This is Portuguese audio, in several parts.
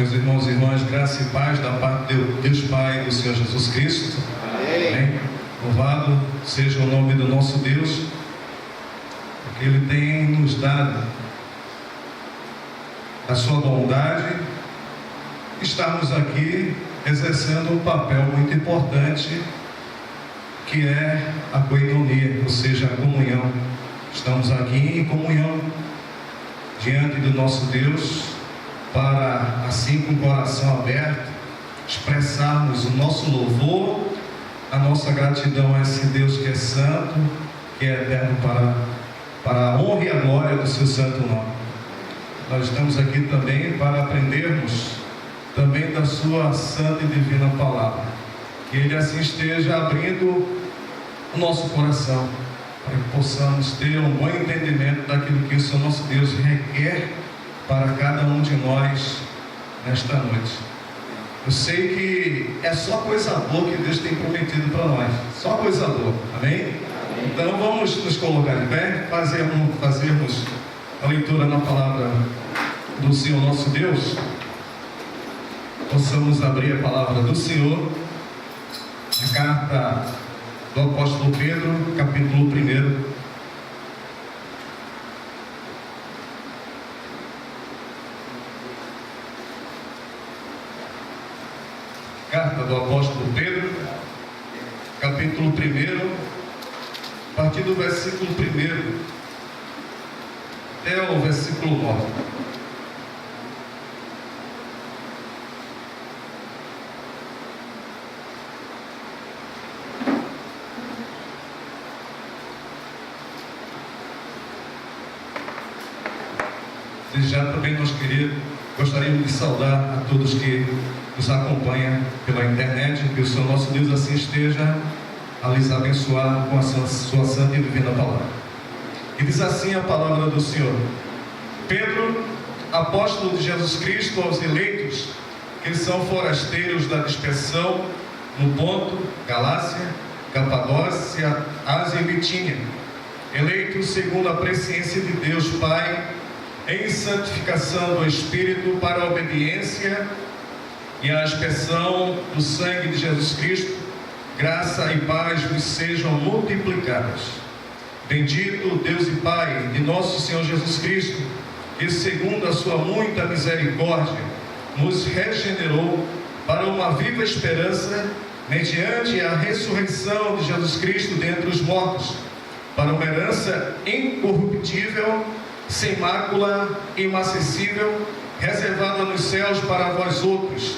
Meus irmãos e irmãs, graça e paz da parte de Deus Pai e do Senhor Jesus Cristo. Amém. Louvado seja o nome do nosso Deus, porque Ele tem nos dado a sua bondade, estarmos aqui exercendo um papel muito importante, que é a coinonia, ou seja, a comunhão. Estamos aqui em comunhão diante do nosso Deus, para, assim, com o coração aberto, expressarmos o nosso louvor, a nossa gratidão a esse Deus que é santo, que é eterno, para a honra e a glória do seu santo nome. Nós estamos aqui também para aprendermos também da sua santa e divina palavra, que Ele assim esteja abrindo o nosso coração, para que possamos ter um bom entendimento daquilo que o Senhor nosso Deus requer para cada um de nós nesta noite. Eu sei que é só coisa boa que Deus tem prometido para nós, só coisa boa, amém? Então vamos nos colocar de pé, fazermos a leitura na palavra do Senhor nosso Deus. Possamos abrir a palavra do Senhor, a carta do apóstolo Pedro, capítulo 1. Carta do apóstolo Pedro, capítulo 1, a partir do versículo 1 até o versículo 9. Desde já também gostaríamos de saudar a todos que nos acompanham pela internet, que o Senhor nosso Deus assim esteja a lhes abençoar com a sua santa e divina palavra. E diz assim a palavra do Senhor: Pedro, apóstolo de Jesus Cristo, aos eleitos que são forasteiros da dispersão no Ponto, Galácia, Capadócia, Ásia e Bitínia, eleitos segundo a presciência de Deus Pai, em santificação do Espírito para a obediência e a aspersão do sangue de Jesus Cristo, graça e paz vos sejam multiplicadas. Bendito Deus e Pai de nosso Senhor Jesus Cristo, que segundo a sua muita misericórdia nos regenerou para uma viva esperança mediante a ressurreição de Jesus Cristo dentre os mortos, para uma herança incorruptível, sem mácula, inacessível, reservada nos céus para vós outros,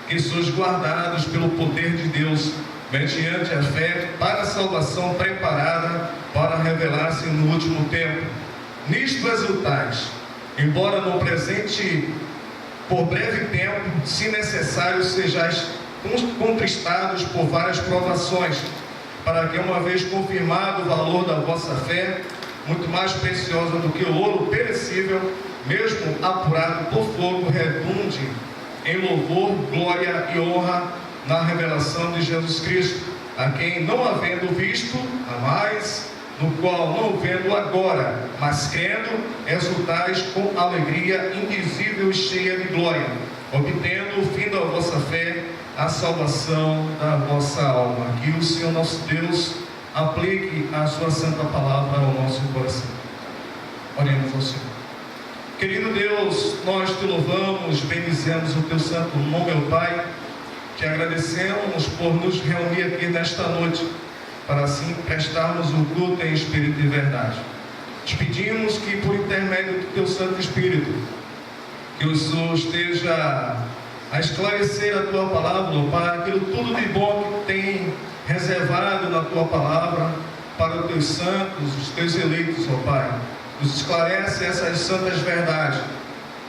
que sois guardados pelo poder de Deus, mediante a fé, para a salvação preparada para revelar-se no último tempo. Nisto exultais, embora no presente, por breve tempo, se necessário, sejais contristados por várias provações, para que, uma vez confirmado o valor da vossa fé, muito mais preciosa do que o ouro perecível, mesmo apurado por fogo, redunde em louvor, glória e honra na revelação de Jesus Cristo, a quem, não havendo visto, amais, no qual não vendo agora, mas crendo, exultais com alegria indizível e cheia de glória, obtendo o fim da vossa fé, a salvação da vossa alma. Que o Senhor nosso Deus aplique a sua santa palavra ao nosso coração. Oremos ao Senhor. Querido Deus, nós te louvamos, bendizemos o teu santo nome, meu Pai. Te agradecemos por nos reunir aqui nesta noite, para assim prestarmos o culto em espírito e verdade. Te pedimos que, por intermédio do teu Santo Espírito, que o Senhor esteja a esclarecer a tua palavra, meu Pai, aquilo tudo de bom que tem reservado na tua palavra para os teus santos, os teus eleitos, ó Pai. Nos esclarece essas santas verdades.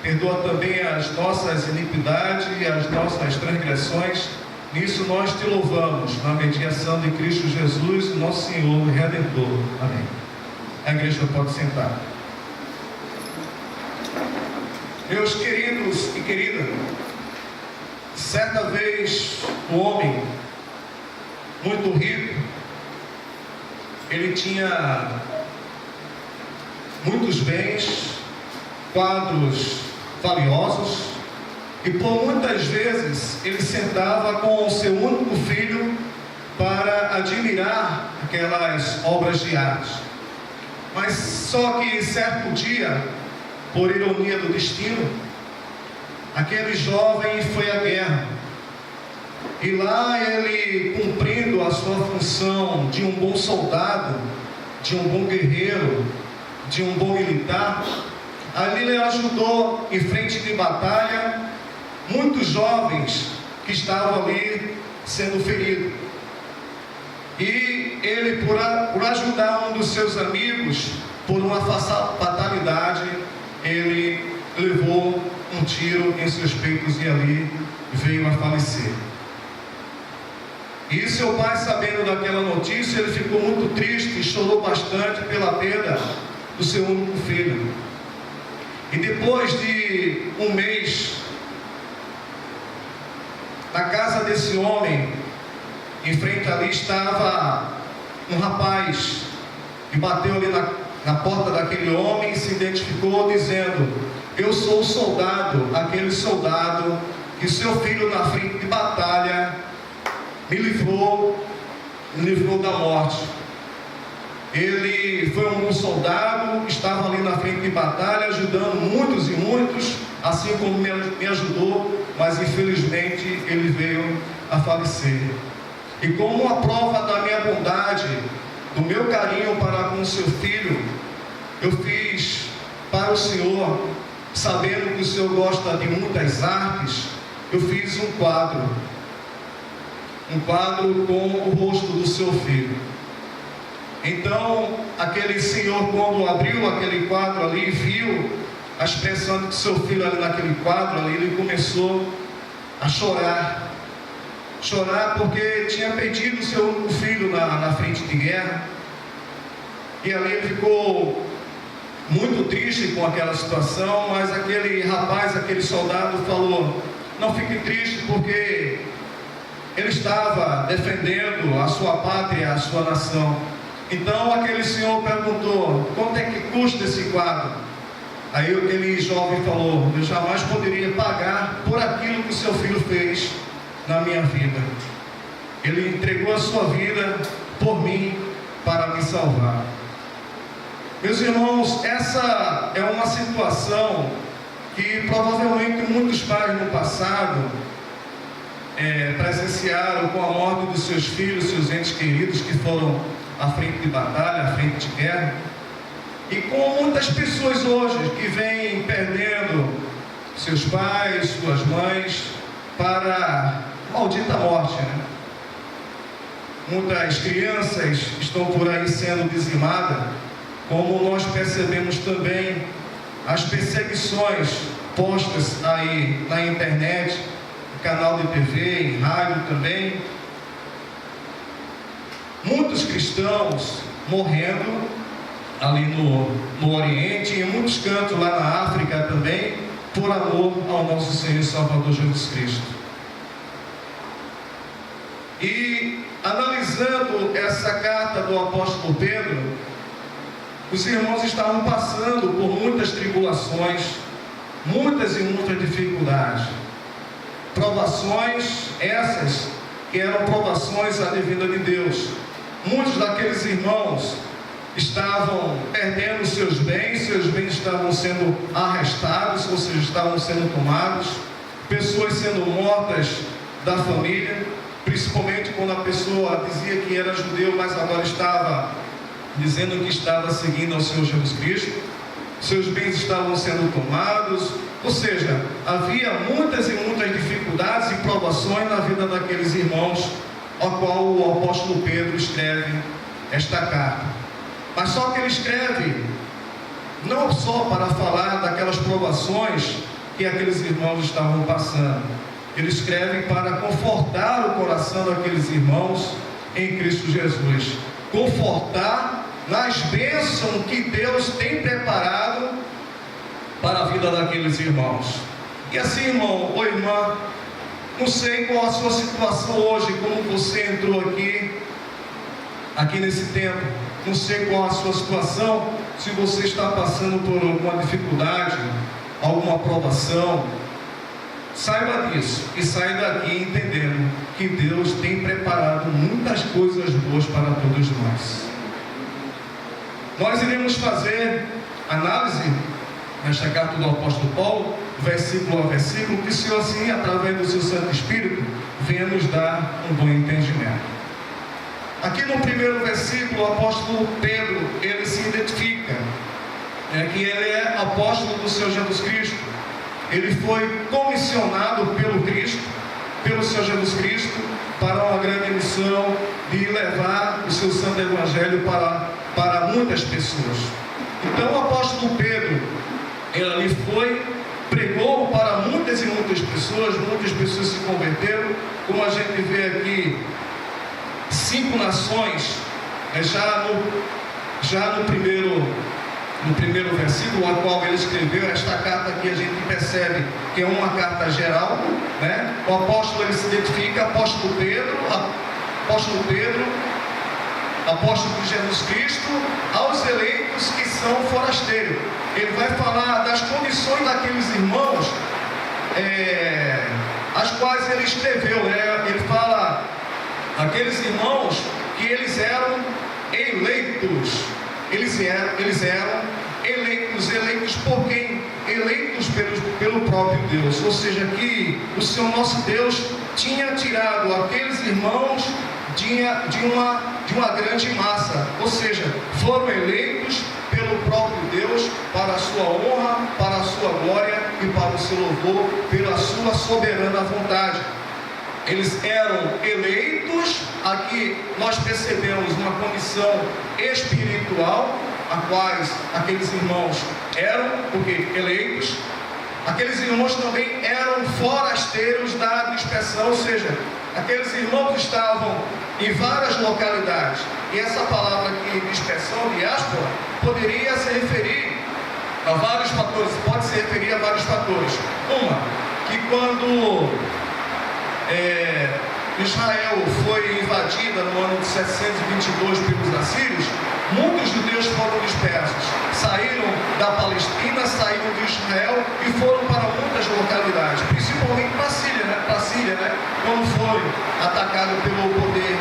Perdoa também as nossas iniquidades e as nossas transgressões. Nisso nós te louvamos, na mediação de Cristo Jesus, nosso Senhor e Redentor. Amém. A igreja pode sentar. Meus queridos e queridas, certa vez um homem muito rico, ele tinha muitos bens, quadros valiosos, E por muitas vezes ele sentava com o seu único filho para admirar aquelas obras de arte. Mas só que certo dia, por ironia do destino, aquele jovem foi à guerra. E lá ele, cumprindo a sua função de um bom soldado, de um bom guerreiro, de um bom militar, ali ele ajudou em frente de batalha muitos jovens que estavam ali sendo feridos. E ele, por ajudar um dos seus amigos, por uma fatalidade, ele levou um tiro em seus peitos e ali veio a falecer. E seu pai, sabendo daquela notícia, ele ficou muito triste e chorou bastante pela perda do seu único filho. E depois de um mês, na casa desse homem, em frente ali estava um rapaz que bateu ali na porta daquele homem e se identificou dizendo: eu sou o soldado, aquele soldado que seu filho na frente de batalha me livrou da morte. Ele foi um bom soldado, estava ali na frente de batalha, ajudando muitos e muitos, assim como me ajudou, mas infelizmente ele veio a falecer. E como uma prova da minha bondade, do meu carinho para com o seu filho, eu fiz para o Senhor, sabendo que o Senhor gosta de muitas artes, eu fiz um quadro com o rosto do seu filho. Então, aquele senhor, quando abriu aquele quadro ali, viu a expressão do seu filho ali naquele quadro ali, ele começou a chorar porque tinha perdido o seu único filho na frente de guerra. E ali ele ficou muito triste com aquela situação, mas aquele rapaz, aquele soldado falou: não fique triste, porque ele estava defendendo a sua pátria, a sua nação. Então aquele senhor perguntou: quanto é que custa esse quadro? Aí aquele jovem falou: eu jamais poderia pagar por aquilo que o seu filho fez na minha vida. Ele entregou a sua vida por mim para me salvar. Meus irmãos, essa é uma situação que provavelmente muitos pais no passado presenciaram com a morte dos seus filhos, seus entes queridos que foram à frente de batalha, à frente de guerra. E com muitas pessoas hoje que vêm perdendo seus pais, suas mães para a maldita morte, né? Muitas crianças estão por aí sendo dizimadas, como nós percebemos também as perseguições postas aí na internet, no canal de TV, em rádio também. Muitos cristãos morrendo ali no Oriente e em muitos cantos lá na África também, por amor ao nosso Senhor e Salvador Jesus Cristo. E analisando essa carta do apóstolo Pedro, os irmãos estavam passando por muitas tribulações, muitas e muitas dificuldades, provações essas que eram provações advindas de Deus. Muitos daqueles irmãos estavam perdendo seus bens estavam sendo arrestados, ou seja, estavam sendo tomados, pessoas sendo mortas da família, principalmente quando a pessoa dizia que era judeu, mas agora estava dizendo que estava seguindo ao Senhor Jesus Cristo. Seus bens estavam sendo tomados, ou seja, havia muitas e muitas dificuldades e provações na vida daqueles irmãos, ao qual o apóstolo Pedro escreve esta carta. Mas só que ele escreve não só para falar daquelas provações que aqueles irmãos estavam passando, ele escreve para confortar o coração daqueles irmãos em Cristo Jesus, confortar nas bênçãos que Deus tem preparado para a vida daqueles irmãos. E assim, irmão ou irmã, não sei qual a sua situação hoje, como você entrou aqui nesse tempo, não sei qual a sua situação, se você está passando por alguma dificuldade, alguma provação, saiba disso e saia daqui entendendo que Deus tem preparado muitas coisas boas para todos nós. Nós iremos fazer análise nesta carta do apóstolo Paulo, versículo a versículo, que o Senhor, assim, através do seu Santo Espírito, venha nos dar um bom entendimento. Aqui no primeiro versículo, o apóstolo Pedro, ele se identifica, que ele é apóstolo do Senhor Jesus Cristo. Ele foi comissionado pelo Cristo, pelo Senhor Jesus Cristo, para uma grande missão de levar o seu santo evangelho para muitas pessoas. Então o apóstolo Pedro, ele foi, pregou para muitas e muitas pessoas se converteram, como a gente vê aqui, 5 nações, já no primeiro versículo, a qual ele escreveu. Esta carta aqui a gente percebe que é uma carta geral, né? O apóstolo, ele se identifica, apóstolo Pedro, apóstolo de Jesus Cristo, aos eleitos que são forasteiros. Ele vai falar das condições daqueles irmãos, as quais ele escreveu, né? Ele fala, aqueles irmãos que eles eram eleitos. Eles eram eleitos por quem? Eleitos pelo próprio Deus. Ou seja, que o Senhor nosso Deus tinha tirado aqueles irmãos de uma grande massa. Ou seja, foram eleitos pelo próprio Deus para a sua honra, para a sua glória e para o seu louvor, pela sua soberana vontade. Eles eram eleitos. Aqui nós percebemos uma condição espiritual, a quais aqueles irmãos eram, porque eleitos. Aqueles irmãos também eram forasteiros da dispersão, ou seja, aqueles irmãos estavam em várias localidades. E essa palavra aqui, dispersão, diáspora, poderia se referir a vários fatores, pode se referir a vários fatores. Uma, que quando Israel foi invadida no ano de 722 pelos assírios, muitos judeus foram dispersos, saíram da Palestina, saíram de Israel e foram para muitas localidades, principalmente para a Síria, né? Quando foi atacado pelo poder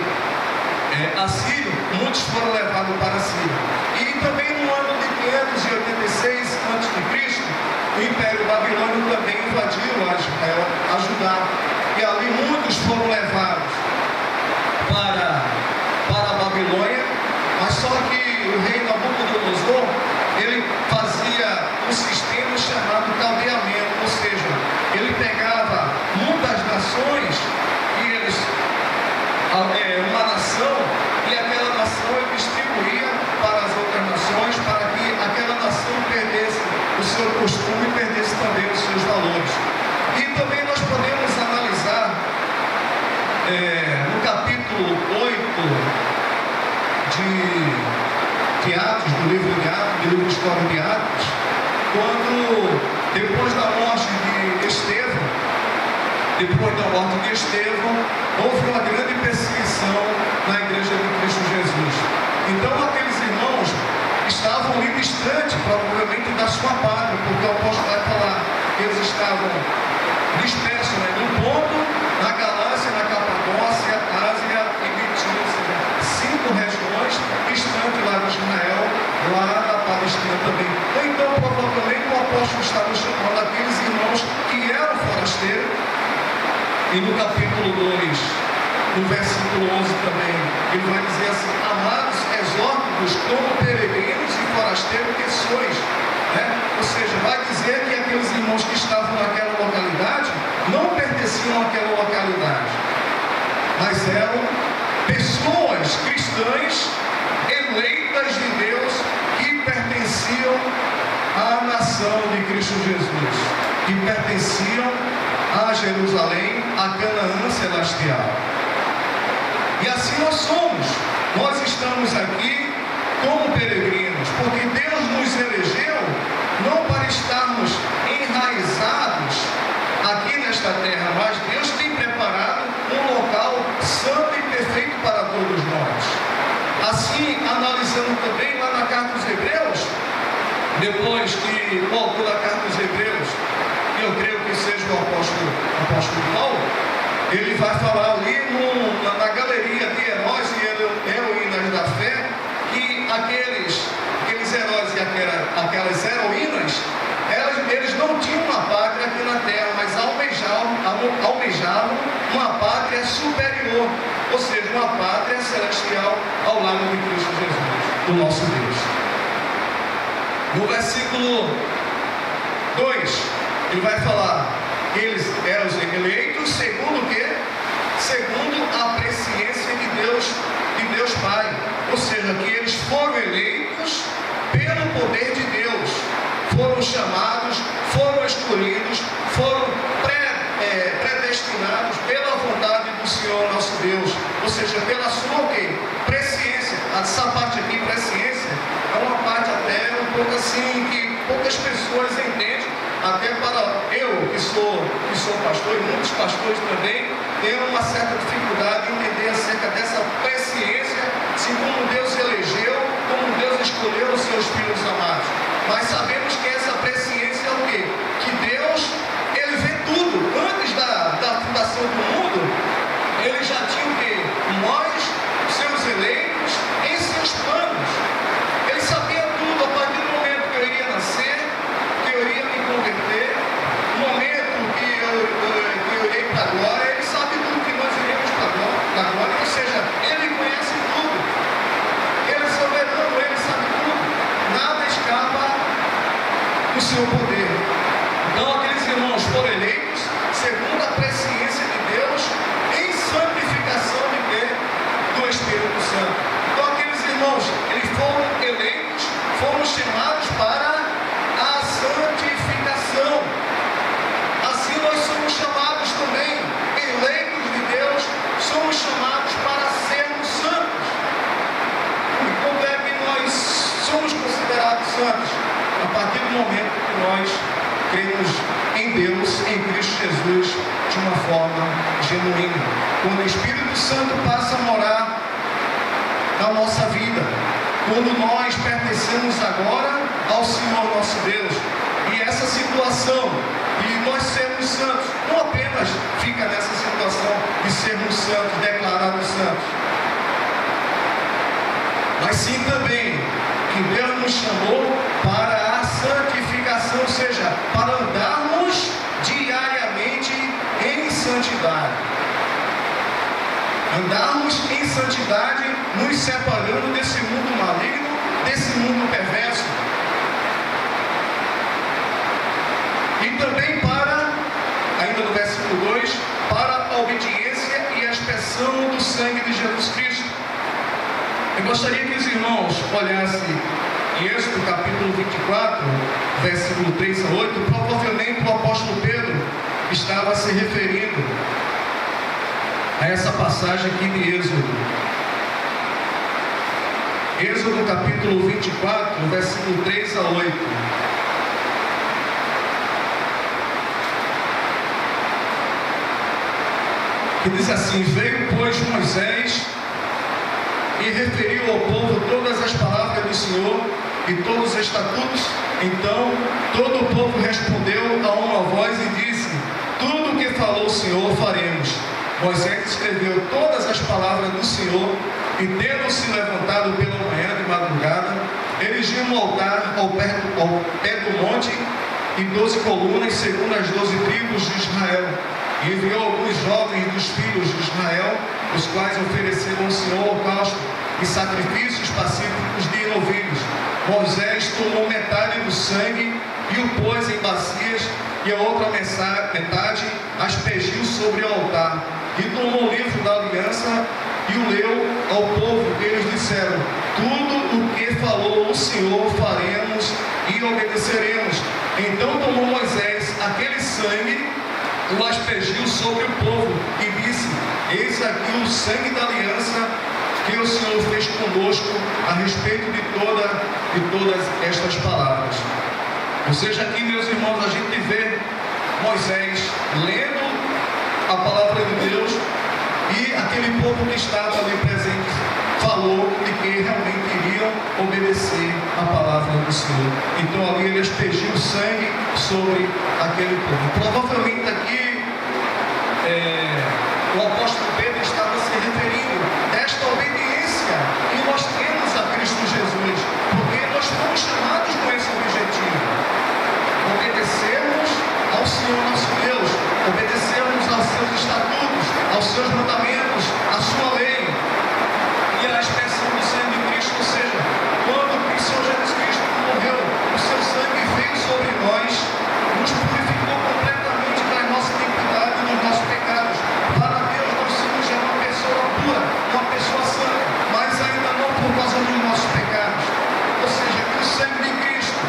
assírio, muitos foram levados para a Síria. E também no ano de 586 a.C., o Império Babilônio também invadiu a Israel, a Judá. E ali muitos foram levados para a Babilônia, mas só que o rei Nabucodonosor, ele fazia um sistema chamado caldeamento, ou seja, ele pegava muitas nações e eles, uma nação, e aquela nação ele distribuía para as outras nações, para que aquela nação perdesse o seu costume e perdesse também os seus valores. E também nós podemos analisar no capítulo 8 de Atos, do livro de Atos, do livro de História de Atos, quando, depois da morte de Estevão, houve uma grande perseguição na igreja de Cristo Jesus. Então aqueles irmãos estavam ali distantes, provavelmente, da sua pátria, porque o apóstolo vai falar que eles estavam dispersos, né, num ponto, na Galácia, na Capadócia, Ásia e Bitínia, ou seja, 5 regiões distantes lá de Israel, lá na Palestina também. Então, provavelmente, o apóstolo estava chamando aqueles irmãos que eram forasteiros, e no capítulo 2, no versículo 11 também, ele vai dizer assim: amados, exorto-vos como peregrinos e forasteiros que sois. Ou seja, vai dizer que aqueles irmãos que estavam naquela localidade não pertenciam àquela localidade, mas eram pessoas cristãs eleitas de Deus que pertenciam à nação de Cristo Jesus, que pertenciam a Jerusalém, a Canaã celestial. E assim nós somos. Nós estamos aqui como peregrinos, porque Deus nos elegeu não para estarmos enraizados aqui nesta terra, mas Deus tem preparado um local santo e perfeito para todos nós. Assim, analisando também lá na carta dos Hebreus, depois que o autor da carta dos Hebreus, eu creio que seja o apóstolo ele vai falar ali na galeria de heróis e heroínas da fé, que aqueles heróis e aquelas heroínas, eles não tinham uma pátria aqui na terra, mas almejavam uma pátria superior, ou seja, uma pátria celestial ao lado de Cristo Jesus, do nosso Deus. No versículo 2, ele vai falar que eles eram os eleitos segundo o quê? Segundo a presciência de Deus Pai, ou seja, que eles foram eleitos pelo poder de Deus, foram chamados, foram escolhidos, foram predestinados pela vontade do Senhor nosso Deus, ou seja, pela sua presciência. Essa parte aqui, presciência, é uma parte até um pouco assim que poucas pessoas entendem, até para eu que sou pastor e muitos pastores também têm uma certa dificuldade em entender acerca dessa presciência, assim como Deus elegeu, como Deus escolheu os seus filhos amados. Mas sabemos que essa presciência é o quê? Que Deus, Ele vê tudo. Antes da fundação do mundo, Ele já tinha o quê? Nós, seus eleitos, em seus planos. Ele sabia tudo a partir do momento que eu iria nascer, que eu iria me converter, no momento que eu irei para a glória. Ele sabe tudo que nós iremos para a glória, ou seja, Ele conhece tudo. Ele é soberano, Ele sabe tudo. Nada escapa do seu poder. Então aqueles irmãos foram eleitos segundo a presciência de Deus em santificação do Espírito Santo. Então aqueles irmãos, eles foram eleitos, foram chamados para a santificação. Assim nós somos chamados também, eleitos de Deus, somos chamados para sermos santos. E como é que nós somos considerados santos? A partir do momento que nós cremos em Deus, em Cristo Jesus, de uma forma genuína. Quando o Espírito Santo passa a morar na nossa vida, quando nós pertencemos agora ao Senhor nosso Deus, e essa situação de nós sermos santos, não apenas fica nessa situação de sermos santos, declarados santos, mas sim também que Deus nos chamou para a santificação, ou seja, para andarmos diariamente em santidade. Andarmos em santidade, nos separando desse mundo maligno, desse mundo perverso. E também para, ainda no versículo 2, para a obediência e a expressão do sangue de Jesus Cristo. Eu gostaria que os irmãos olhassem em Êxodo capítulo 24, versículo 3 a 8, provavelmente o apóstolo Pedro estava se referindo a essa passagem aqui de Êxodo. Êxodo capítulo 24, versículo 3 a 8. Que diz assim: veio, pois, Moisés e referiu ao povo todas as palavras do Senhor e todos os estatutos. Então todo o povo respondeu a uma voz e disse: tudo o que falou o Senhor faremos. Moisés escreveu todas as palavras do Senhor, e tendo-se levantado pela manhã de madrugada, erigiu um altar ao pé do monte e 12 colunas, segundo as 12 tribos de Israel. E enviou alguns jovens dos filhos de Israel, os quais ofereceram ao Senhor holocausto e sacrifícios pacíficos de novilhos. Moisés tomou metade do sangue e o pôs em bacias, e a outra metade aspergiu sobre o altar. E tomou o livro da aliança e o leu ao povo. Eles disseram: tudo o que falou o Senhor faremos e obedeceremos. Então tomou Moisés aquele sangue, o aspergiu sobre o povo e disse: eis aqui o sangue da aliança que o Senhor fez conosco a respeito de todas estas palavras. Ou seja, aqui, meus irmãos, a gente vê Moisés lendo a palavra de Deus, e aquele povo que estava ali presente falou de que realmente iriam obedecer a palavra do Senhor. Então ali ele aspergiu sangue sobre aquele povo. Provavelmente aqui obedecermos ao Senhor nosso Deus, obedecermos aos seus estatutos, aos seus mandamentos, à sua lei. E a expressão do sangue de Cristo, ou seja, quando o Senhor Jesus Cristo morreu, o seu sangue veio sobre nós, nos purificou completamente da nossa iniquidade e dos nossos pecados. Para Deus, nós somos já uma pessoa pura, uma pessoa santa, mas ainda não por causa dos nossos pecados. Ou seja, que o sangue de Cristo,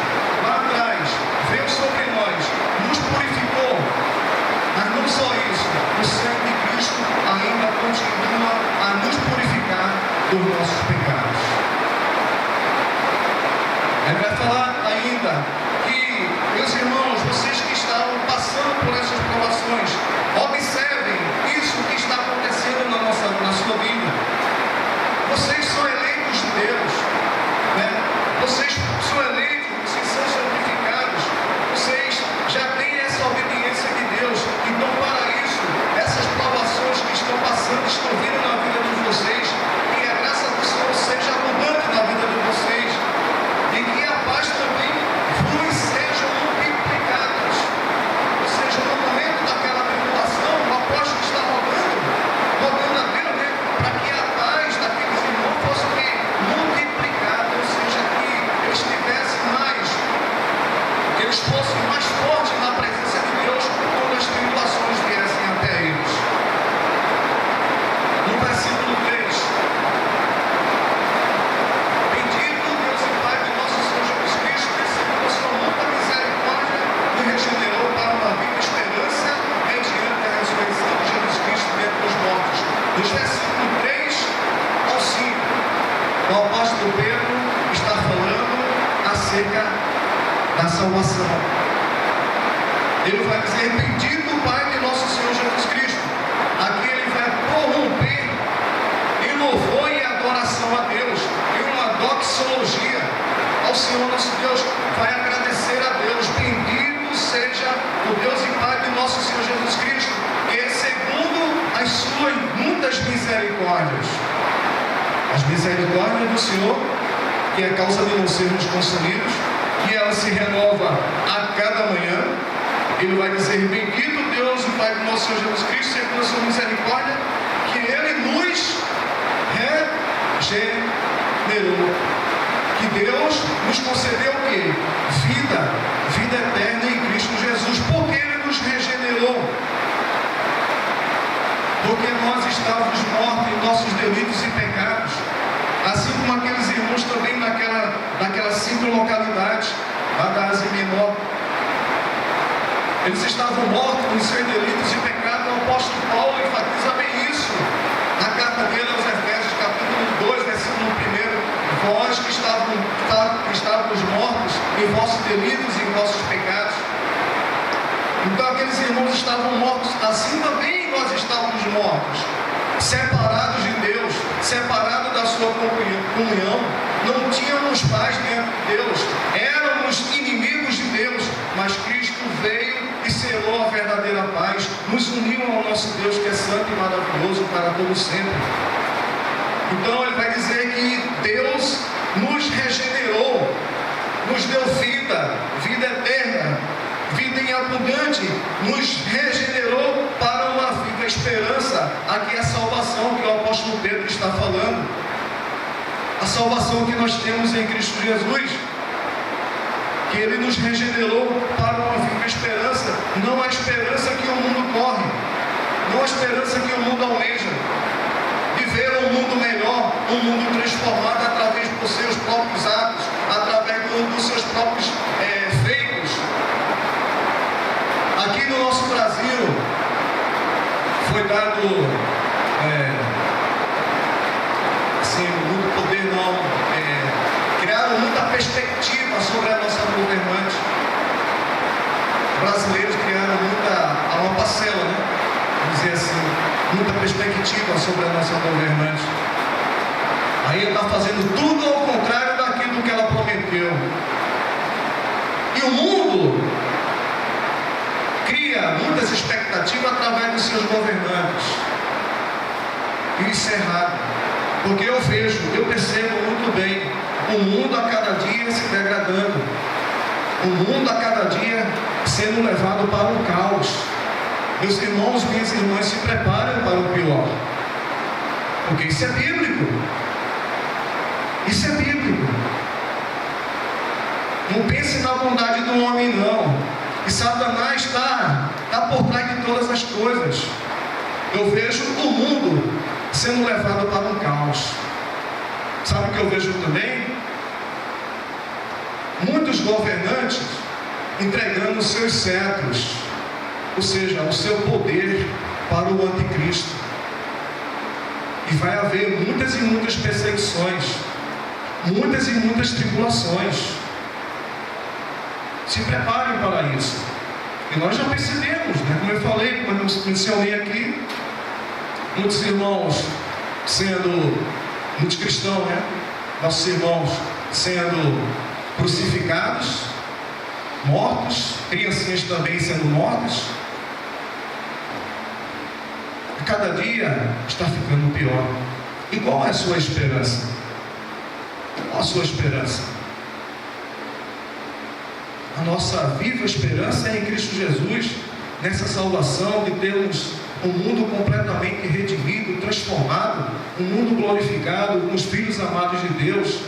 lá atrás, veio sobre nós, nos purificou. Mas não só isso, o sangue de Cristo ainda continua a nos purificar dos nossos pecados. Ele vai falar ainda que, meus irmãos, vocês que estavam passando por essas provações, observem isso que está acontecendo na sua vida. Vocês são eleitos de Deus, né? Vocês são eleitos, vocês são santificados, vocês já têm essa obediência de Deus. Então, para isso, essas provações que estão passando, estão vindo na vida de vocês, que a graça do Senhor seja abundante na vida de vocês, e que a paz também vos seja multiplicadas. Ou seja, no momento daquela tribulação, o apóstolo está rogando a Deus, né, para que a paz daqueles irmãos fosse multiplicada, ou seja, que eles tivessem mais, que eles fossem mais fortes na presença de Deus quando as tribulações viessem até eles. No versículo 3, bendito Deus e Pai de nosso Senhor Jesus Cristo, que segundo a sua muita misericórdia nos regenerou para uma viva esperança mediante a ressurreição de Jesus Cristo dentre os mortos. Dos versículos 3 ao 5, o apóstolo Pedro está falando acerca da salvação. Ele vai dizer: bendito o Pai de nosso Senhor Jesus Cristo. Aqui ele vai prorromper em louvor e adoração a Deus, em uma doxologia ao Senhor nosso Deus. Vai agradecer a Deus. Bendito seja o Deus e Pai de nosso Senhor Jesus Cristo, que segundo as suas muitas misericórdias, as misericórdias do Senhor, que é a causa de não sermos consumidos, que ela se renova a cada manhã. Ele vai dizer: bendito Deus e Pai do nosso Senhor Jesus Cristo, segundo a sua misericórdia, que Ele nos regenerou. Que Deus nos concedeu o quê? Vida eterna em Cristo Jesus. Por que Ele nos regenerou? Porque nós estávamos mortos em nossos delitos e pecados, assim como aqueles irmãos também naquela simples localidade, lá da Ásia Menor. Eles estavam mortos nos seus delitos e pecados. O apóstolo Paulo enfatiza bem isso na carta dele aos Efésios, capítulo 2, versículo 1. Vós que estávamos mortos em vossos delitos e em vossos pecados. Então aqueles irmãos estavam mortos, assim também nós estávamos mortos, separados de Deus, separados da sua comunhão, não tínhamos paz dentro de Deus, éramos inimigos de Deus, mas Cristo veio e selou a verdadeira paz, nos uniu ao nosso Deus, que é santo e maravilhoso para todo sempre. Então ele vai dizer que Deus nos regenerou, nos deu vida eterna, vida em abundante, nos regenerou para uma viva esperança. Aqui é a salvação que o apóstolo Pedro está falando, a salvação que nós temos em Cristo Jesus, que Ele nos regenerou para uma viva esperança, não a esperança que o mundo corre, não a esperança que o mundo almeja, viver um mundo melhor, um mundo transformado através dos seus próprios atos, através dos seus próprios feitos. Aqui no nosso Brasil foi dado muito poder, criaram muita perspectiva sobre a nossa governante. Brasileiros criaram uma parcela, né? Vamos dizer assim, muita perspectiva sobre a nossa governante. Aí ela está fazendo tudo ao contrário daquilo que ela prometeu. E o mundo cria muitas expectativas através dos seus governantes. E isso é errado, porque eu percebo muito bem o mundo a cada dia se degradando, o mundo a cada dia sendo levado para o caos. Meus irmãos, minhas irmãs, se preparem para o pior, porque isso é bíblico. Isso é bíblico. Não pense na bondade do homem, não. E Satanás está por trás de todas as coisas. Eu vejo o mundo sendo levado para um caos. Sabe o que eu vejo também? Muitos governantes entregando os seus cetros, ou seja, o seu poder para o anticristo. E vai haver muitas e muitas perseguições, muitas e muitas tribulações. Se preparem para isso. E nós já percebemos, né? Como eu falei, como eu mencionei aqui, muitos irmãos muitos cristãos, né? Nossos irmãos sendo crucificados, mortos, criancinhas também sendo mortas. A cada dia está ficando pior. E qual é a sua esperança? Qual a sua esperança? A nossa viva esperança é em Cristo Jesus, nessa salvação de termos um mundo completamente redimido, transformado, um mundo glorificado, com os filhos amados de Deus.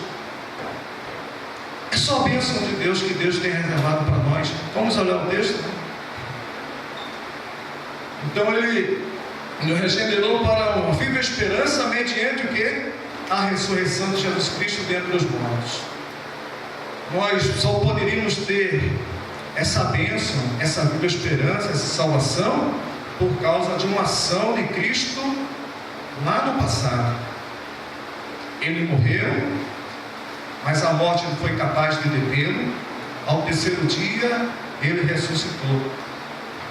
É só a bênção de Deus que Deus tem reservado para nós. Vamos olhar o texto? Então Ele nos regenerou para uma viva esperança mediante o quê? A ressurreição de Jesus Cristo dentre os mortos. Nós só poderíamos ter essa bênção, essa viva esperança, essa salvação, por causa de uma ação de Cristo lá no passado. Ele morreu, mas a morte não foi capaz de detê-lo. Ao terceiro dia, ele ressuscitou.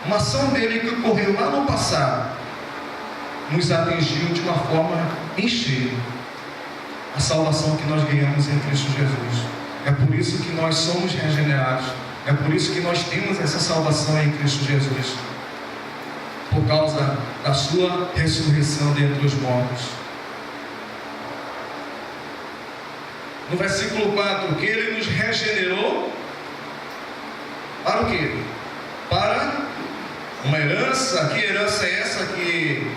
Uma ação dele que ocorreu lá no passado nos atingiu de uma forma em cheio. A salvação que nós ganhamos em Cristo Jesus. É por isso que nós somos regenerados. É por isso que nós temos essa salvação em Cristo Jesus. Por causa da sua ressurreição dentre os mortos. No versículo 4, que Ele nos regenerou para o quê? Para uma herança. Que herança é essa que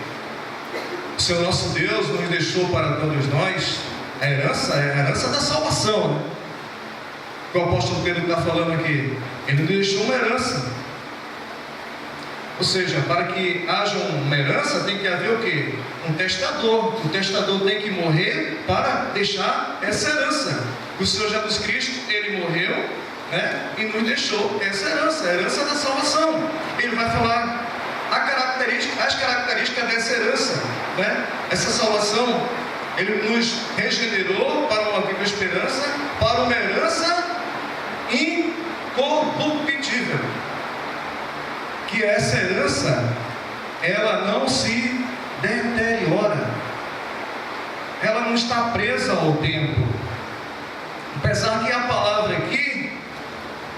o Senhor nosso Deus nos deixou para todos nós? A herança é a herança da salvação, né? O apóstolo Pedro está falando aqui, ele nos deixou uma herança. Ou seja, para que haja uma herança, tem que haver o quê? Um testador. O testador tem que morrer para deixar essa herança. O Senhor Jesus Cristo, Ele morreu, né? E nos deixou essa herança, a herança da salvação. Ele vai falar as características dessa herança, né? Essa salvação, Ele nos regenerou para uma viva esperança, para uma herança incorruptível. Que essa herança, ela não se deteriora, ela não está presa ao tempo. Apesar que a palavra aqui,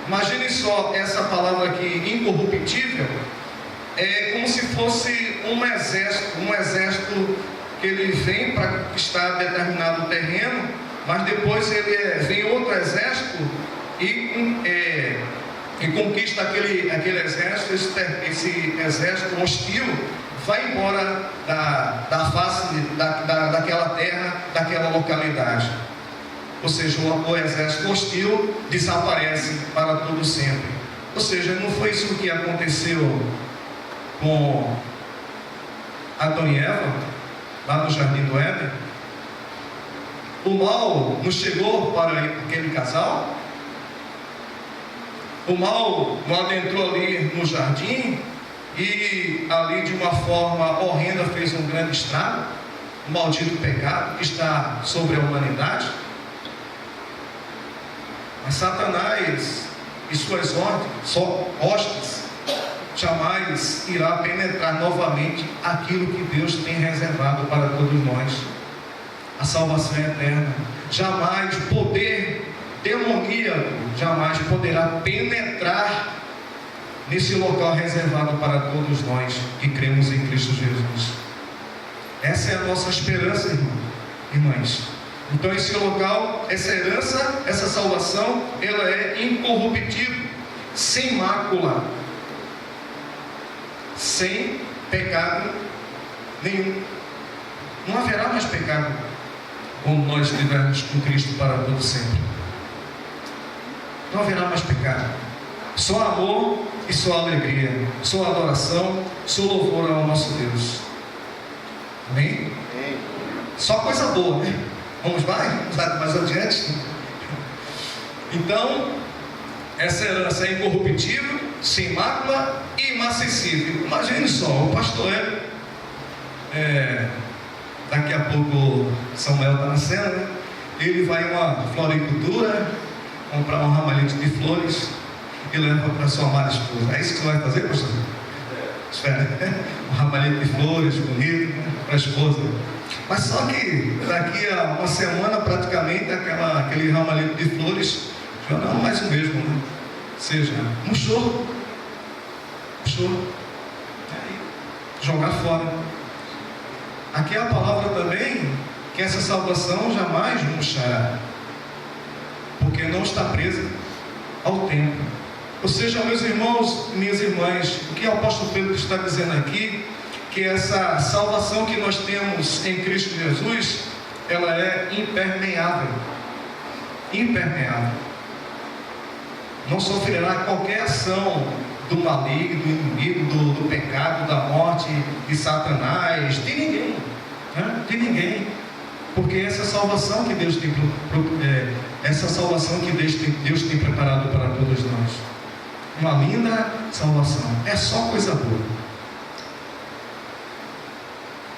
imagine só essa palavra aqui, incorruptível, é como se fosse um exército que ele vem para conquistar determinado terreno, mas depois vem outro exército e conquista aquele exército. Esse exército hostil vai embora da face daquela terra, daquela localidade. Ou seja, o exército hostil desaparece para todo sempre. Ou seja, não foi isso que aconteceu com Adão e Eva, lá no Jardim do Éden. O mal não chegou para aquele casal. O mal não adentrou ali no jardim e ali de uma forma horrenda fez um grande estrago. O maldito pecado que está sobre a humanidade. Mas Satanás e suas hostes jamais irá penetrar novamente aquilo que Deus tem reservado para todos nós. A salvação é eterna. Jamais poder demoníaco jamais poderá penetrar nesse local reservado para todos nós que cremos em Cristo Jesus. Essa é a nossa esperança, irmãs. Então esse local, essa herança, essa salvação, ela é incorruptível, sem mácula, sem pecado nenhum. Não haverá mais pecado quando nós estivermos com Cristo para todo sempre. Não haverá mais pecado. Só amor e só alegria, só adoração, só louvor ao nosso Deus. Amém? Só coisa boa, né? Vamos mais adiante. Então, essa herança é incorruptível, sem mácula e inacessível. Imagine só, o pastor daqui a pouco Samuel está na cena, né? Ele vai a uma floricultura, comprar um ramalhete de flores e leva para sua amada esposa. É isso que você vai fazer, pastor? Espera, um ramalhete de flores bonito, né, para a esposa. Mas só que daqui a uma semana praticamente aquele ramalhete de flores já não é mais o mesmo, né? Ou seja, murchou, jogar fora. Aqui é a palavra também que essa salvação jamais murchará, porque não está presa ao tempo. Ou seja, meus irmãos e minhas irmãs, o que o apóstolo Pedro está dizendo aqui, que essa salvação que nós temos em Cristo Jesus, ela é impermeável. Impermeável. Não sofrerá qualquer ação do maligno, do inimigo, do pecado, da morte, de Satanás, de ninguém, né? De ninguém, porque essa salvação que Deus tem Deus tem preparado para todos nós, uma linda salvação, é só coisa boa.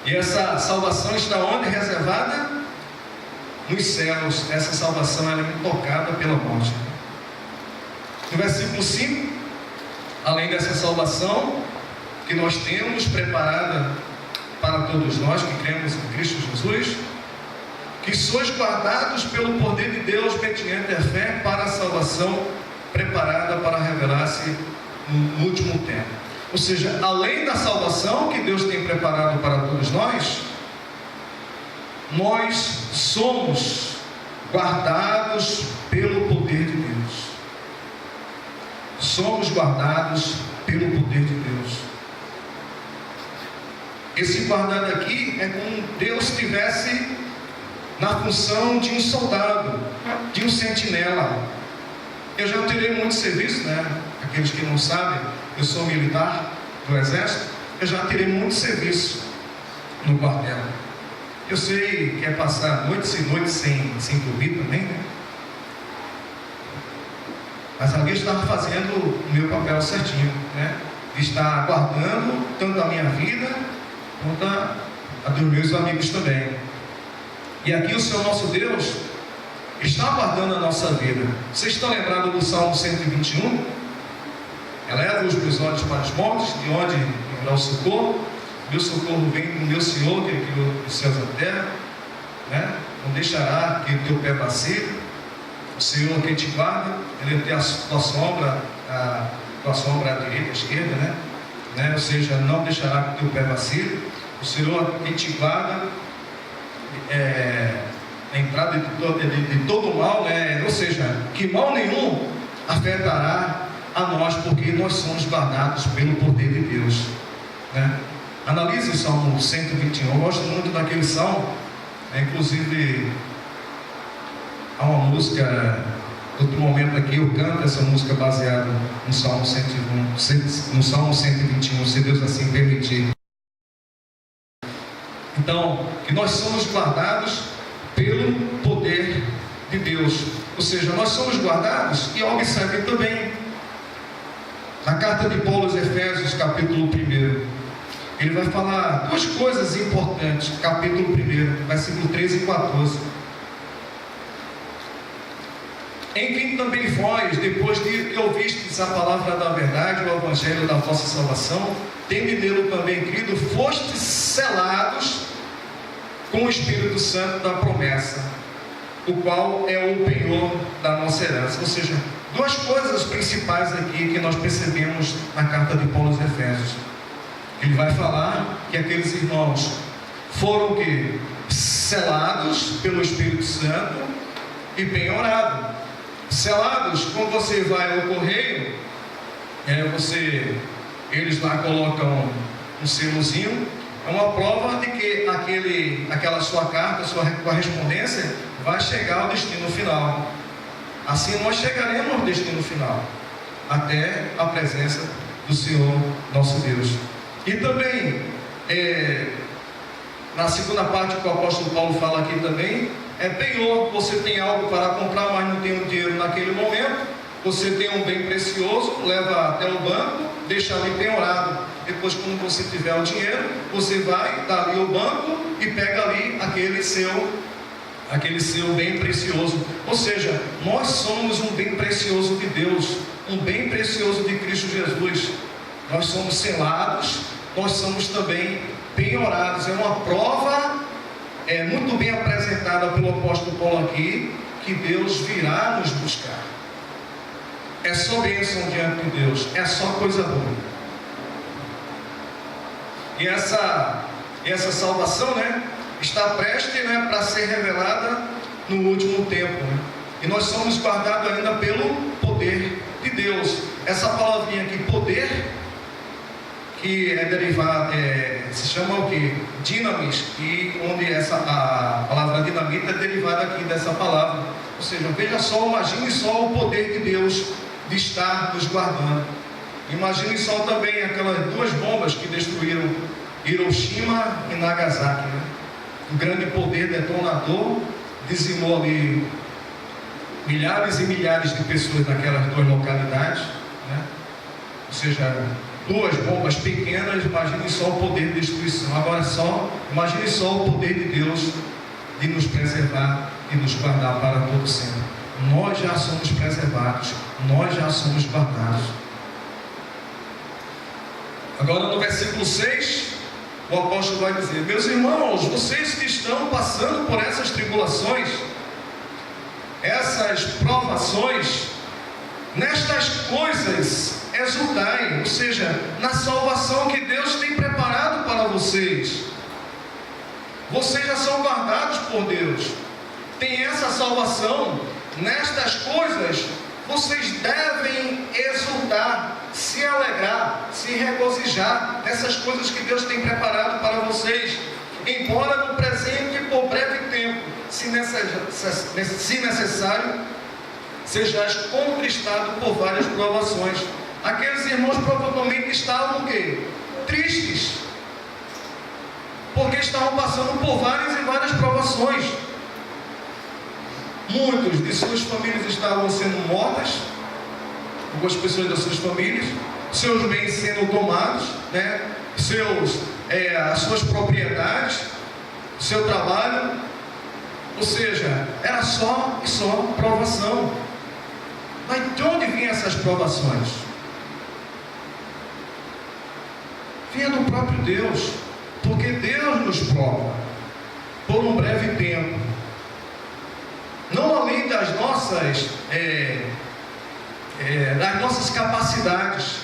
E essa salvação está onde? Reservada nos céus. Essa salvação ela é intocada pela morte. No versículo 5, além dessa salvação que nós temos preparada para todos nós que cremos em Cristo Jesus, que sois guardados pelo poder de Deus mediante a fé para a salvação preparada para revelar-se no último tempo. Ou seja, além da salvação que Deus tem preparado para todos nós somos guardados pelo poder de Deus. Somos guardados pelo poder de Deus. Esse guardado aqui é como Deus estivesse na função de um soldado, de um sentinela. Eu já tirei muito serviço, né? Aqueles que não sabem, eu sou militar do Exército, eu já tirei muito serviço no quartel. Eu sei que é passar noites e noites sem dormir também, né? Mas ali eu estava fazendo o meu papel certinho, né? De estar guardando tanto a minha vida quanto a dos meus amigos também. E aqui o Senhor nosso Deus está guardando a nossa vida. Vocês estão lembrados do Salmo 121? Eleva os meus olhos para os montes, de onde virá o socorro. Meu socorro vem do meu Senhor, que criou os céus e a terra, né? Não deixará que o teu pé vacile. O Senhor quem te guarda, Ele tem a tua sombra à direita, à esquerda, né? Ou seja, não deixará que o teu pé vacile. O Senhor quem te guarda, a entrada de todo mal, né? Ou seja, que mal nenhum afetará a nós, porque nós somos guardados pelo poder de Deus, né? Analise o Salmo 121, eu gosto muito daquele salmo, inclusive há uma música, outro momento aqui eu canto essa música baseada no Salmo 121, se Deus assim permitir. Então, que nós somos guardados pelo poder de Deus, ou seja, nós somos guardados, e observe também na carta de Paulo aos Efésios, capítulo 1, ele vai falar duas coisas importantes, capítulo 1, versículo 13 e 14. Em quem também vós, depois de que ouvistes a palavra da verdade, o evangelho da vossa salvação, tendo nele também crido, fostes selados com o Espírito Santo da promessa, o qual é o penhor da nossa herança. Ou seja, duas coisas principais aqui que nós percebemos na carta de Paulo aos Efésios. Ele vai falar que aqueles irmãos foram que selados pelo Espírito Santo e penhorados. Selados, quando você vai ao correio, você eles lá colocam um selozinho, é uma prova de que aquela sua carta, sua correspondência vai chegar ao destino final. Assim nós chegaremos ao destino final, até a presença do Senhor nosso Deus. E também, na segunda parte que o apóstolo Paulo fala aqui também, penhor. Você tem algo para comprar, mas não tem o dinheiro naquele momento. Você tem um bem precioso, leva até o banco, deixa ali penhorado. Depois, quando você tiver o dinheiro, você vai, dá ali o banco e pega ali aquele seu bem precioso. Ou seja, nós somos um bem precioso de Deus, um bem precioso de Cristo Jesus. Nós somos selados, nós somos também penhorados. É uma prova muito bem apresentada pelo apóstolo Paulo aqui, que Deus virá nos buscar. É só bênção diante de Deus, é só coisa boa. E essa salvação, está prestes, para ser revelada no último tempo. E nós somos guardados ainda pelo poder de Deus. Essa palavrinha aqui, poder, que é derivada, se chama o que? Dinamis, e onde a palavra dinamita é derivada aqui dessa palavra. Ou seja, veja só, imagine só o poder de Deus de estar nos guardando. Imagine só também aquelas 2 bombas que destruíram Hiroshima e Nagasaki. Um grande poder detonador dizimou ali milhares e milhares de pessoas naquelas 2 localidades. Ou seja, 2 bombas pequenas, imagine só o poder de destruição. Agora imagine só o poder de Deus de nos preservar e nos guardar para todo sempre. Nós já somos preservados, nós já somos guardados. Agora no versículo 6, o apóstolo vai dizer: meus irmãos, vocês que estão passando por essas tribulações, essas provações, nestas coisas exultai, ou seja, na salvação que Deus tem preparado para vocês. Vocês já são guardados por Deus, tem essa salvação. Nestas coisas vocês devem exultar, se alegrar, se regozijar nessas coisas que Deus tem preparado para vocês, embora no presente, por breve tempo, se necessário, sejais contristados por várias provações. Aqueles irmãos provavelmente estavam o quê? Tristes, porque estavam passando por várias e várias provações. Muitos de suas famílias estavam sendo mortas, algumas pessoas das suas famílias, seus bens sendo tomados, as suas propriedades, seu trabalho. Ou seja, era só provação. Mas de onde vinham essas provações? Vinha do próprio Deus, porque Deus nos prova por um breve tempo, não além das nossas capacidades.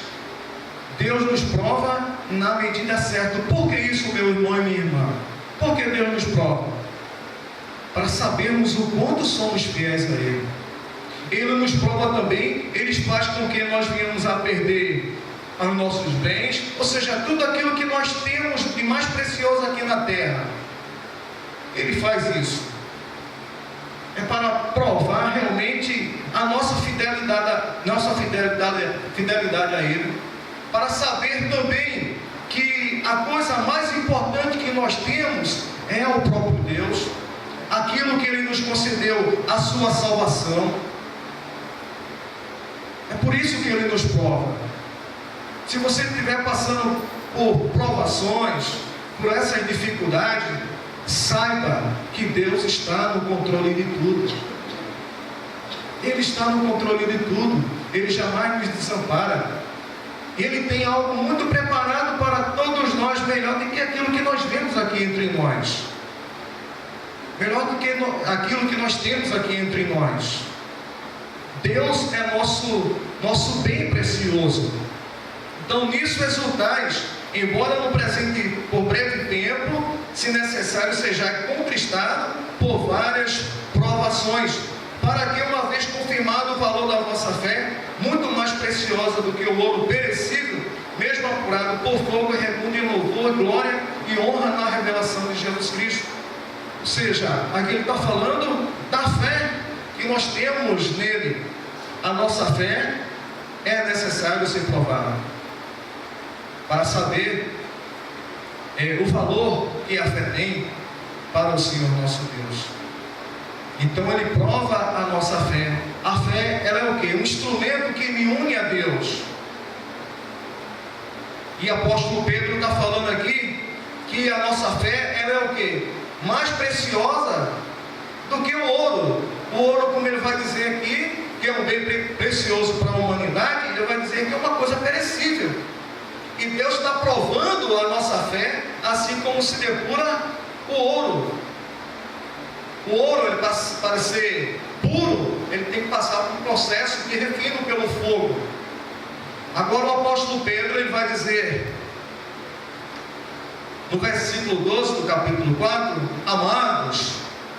Deus nos prova na medida certa. Por que isso, meu irmão e minha irmã? Por que Deus nos prova? Para sabermos o quanto somos fiéis a Ele. Ele nos prova também, Ele faz com que nós venhamos a perder os nossos bens, ou seja, tudo aquilo que nós temos de mais precioso aqui na terra. Ele faz isso. É para provar realmente a nossa fidelidade a Ele, para saber também que a coisa mais importante que nós temos é o próprio Deus, aquilo que Ele nos concedeu, a sua salvação. É por isso que Ele nos prova. Se você estiver passando por provações, por essas dificuldades, saiba que Deus está no controle de tudo. Ele está no controle de tudo. Ele jamais nos desampara. Ele tem algo muito preparado para todos nós, melhor do que aquilo que nós vemos aqui entre nós. Melhor do que aquilo que nós temos aqui entre nós. Deus é nosso bem precioso. Então nisso exultais, embora no presente por breve tempo, se necessário, seja contristado por várias provações, para que, uma vez confirmado o valor da vossa fé, muito mais preciosa do que o ouro perecível, mesmo apurado por fogo, redunda em louvor, glória e honra na revelação de Jesus Cristo. Ou seja, aqui ele está falando da fé que nós temos nele. A nossa fé é necessário ser provada para saber o valor que a fé tem para o Senhor nosso Deus. Então ele prova a nossa fé. A fé, ela é o quê? Um instrumento que me une a Deus. E o apóstolo Pedro está falando aqui que a nossa fé, ela é o quê? Mais preciosa do que o ouro. O ouro, como ele vai dizer aqui, que é um bem precioso para a humanidade, ele vai dizer que é uma coisa perecível. E Deus está provando a nossa fé, assim como se depura o ouro. O ouro, ele para ser puro, ele tem que passar por um processo de refino pelo fogo. Agora o apóstolo Pedro, ele vai dizer, no versículo 12 do capítulo 4, amados,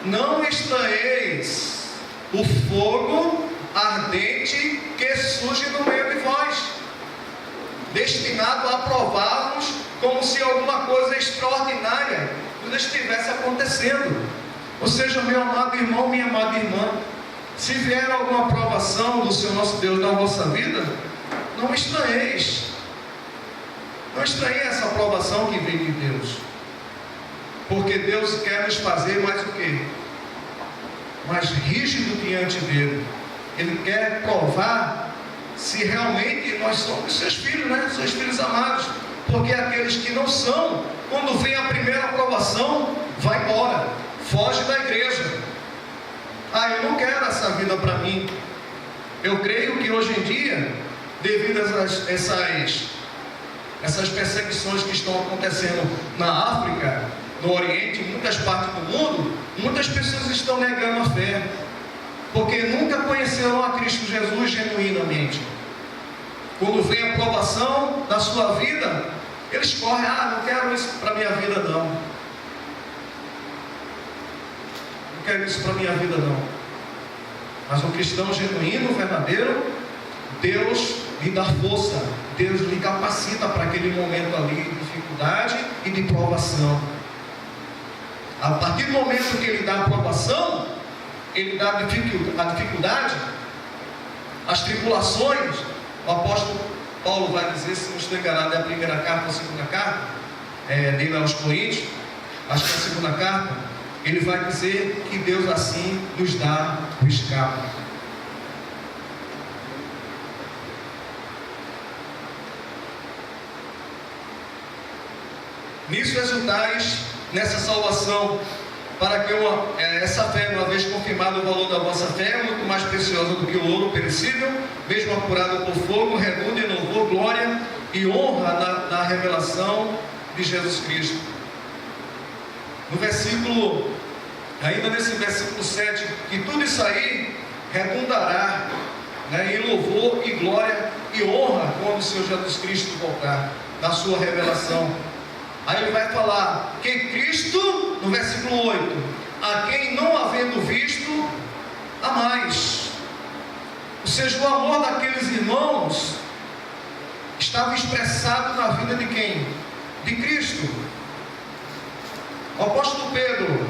não estranheis o fogo ardente que surge no meio de vós, destinado a provar-vos como se alguma coisa extraordinária estivesse acontecendo. Ou seja, meu amado irmão, minha amada irmã, se vier alguma provação do Senhor nosso Deus na vossa vida, não estranheis. Não estranhe essa aprovação que vem de Deus. Porque Deus quer nos fazer mais o quê? Mais rígido diante dele. Ele quer provar se realmente nós somos seus filhos, né? Seus filhos amados. Porque aqueles que não são, quando vem a primeira aprovação, vai embora, foge da igreja. Eu não quero essa vida para mim. Eu creio que hoje em dia, devido a essas perseguições que estão acontecendo na África, no Oriente, em muitas partes do mundo, muitas pessoas estão negando a fé, porque nunca conheceram a Cristo Jesus genuinamente. Quando vem a provação da sua vida, eles correm, não quero isso para a minha vida não. Não quero isso para a minha vida não. Mas um cristão genuíno, verdadeiro, Deus lhe dá força, Deus lhe capacita para aquele momento ali de dificuldade e de provação. A partir do momento que ele dá a provação, ele dá a dificuldade, as tribulações. O apóstolo Paulo vai dizer, se não estou enganado, é a primeira carta ou a segunda carta dele aos Coríntios, acho que é a segunda carta, ele vai dizer que Deus assim nos dá o escape. Nisso exultais nessa salvação, para que essa fé, uma vez confirmado o valor da vossa fé, é muito mais preciosa do que o ouro perecível, mesmo apurado por fogo, redunda em louvor, glória e honra na revelação de Jesus Cristo. No versículo, ainda nesse versículo 7, que tudo isso aí redundará, em louvor e glória e honra quando o Senhor Jesus Cristo voltar, na sua revelação. Aí ele vai falar que Cristo, no versículo 8, a quem não havendo visto, a mais. Ou seja, o amor daqueles irmãos estava expressado na vida de quem? De Cristo. O apóstolo Pedro,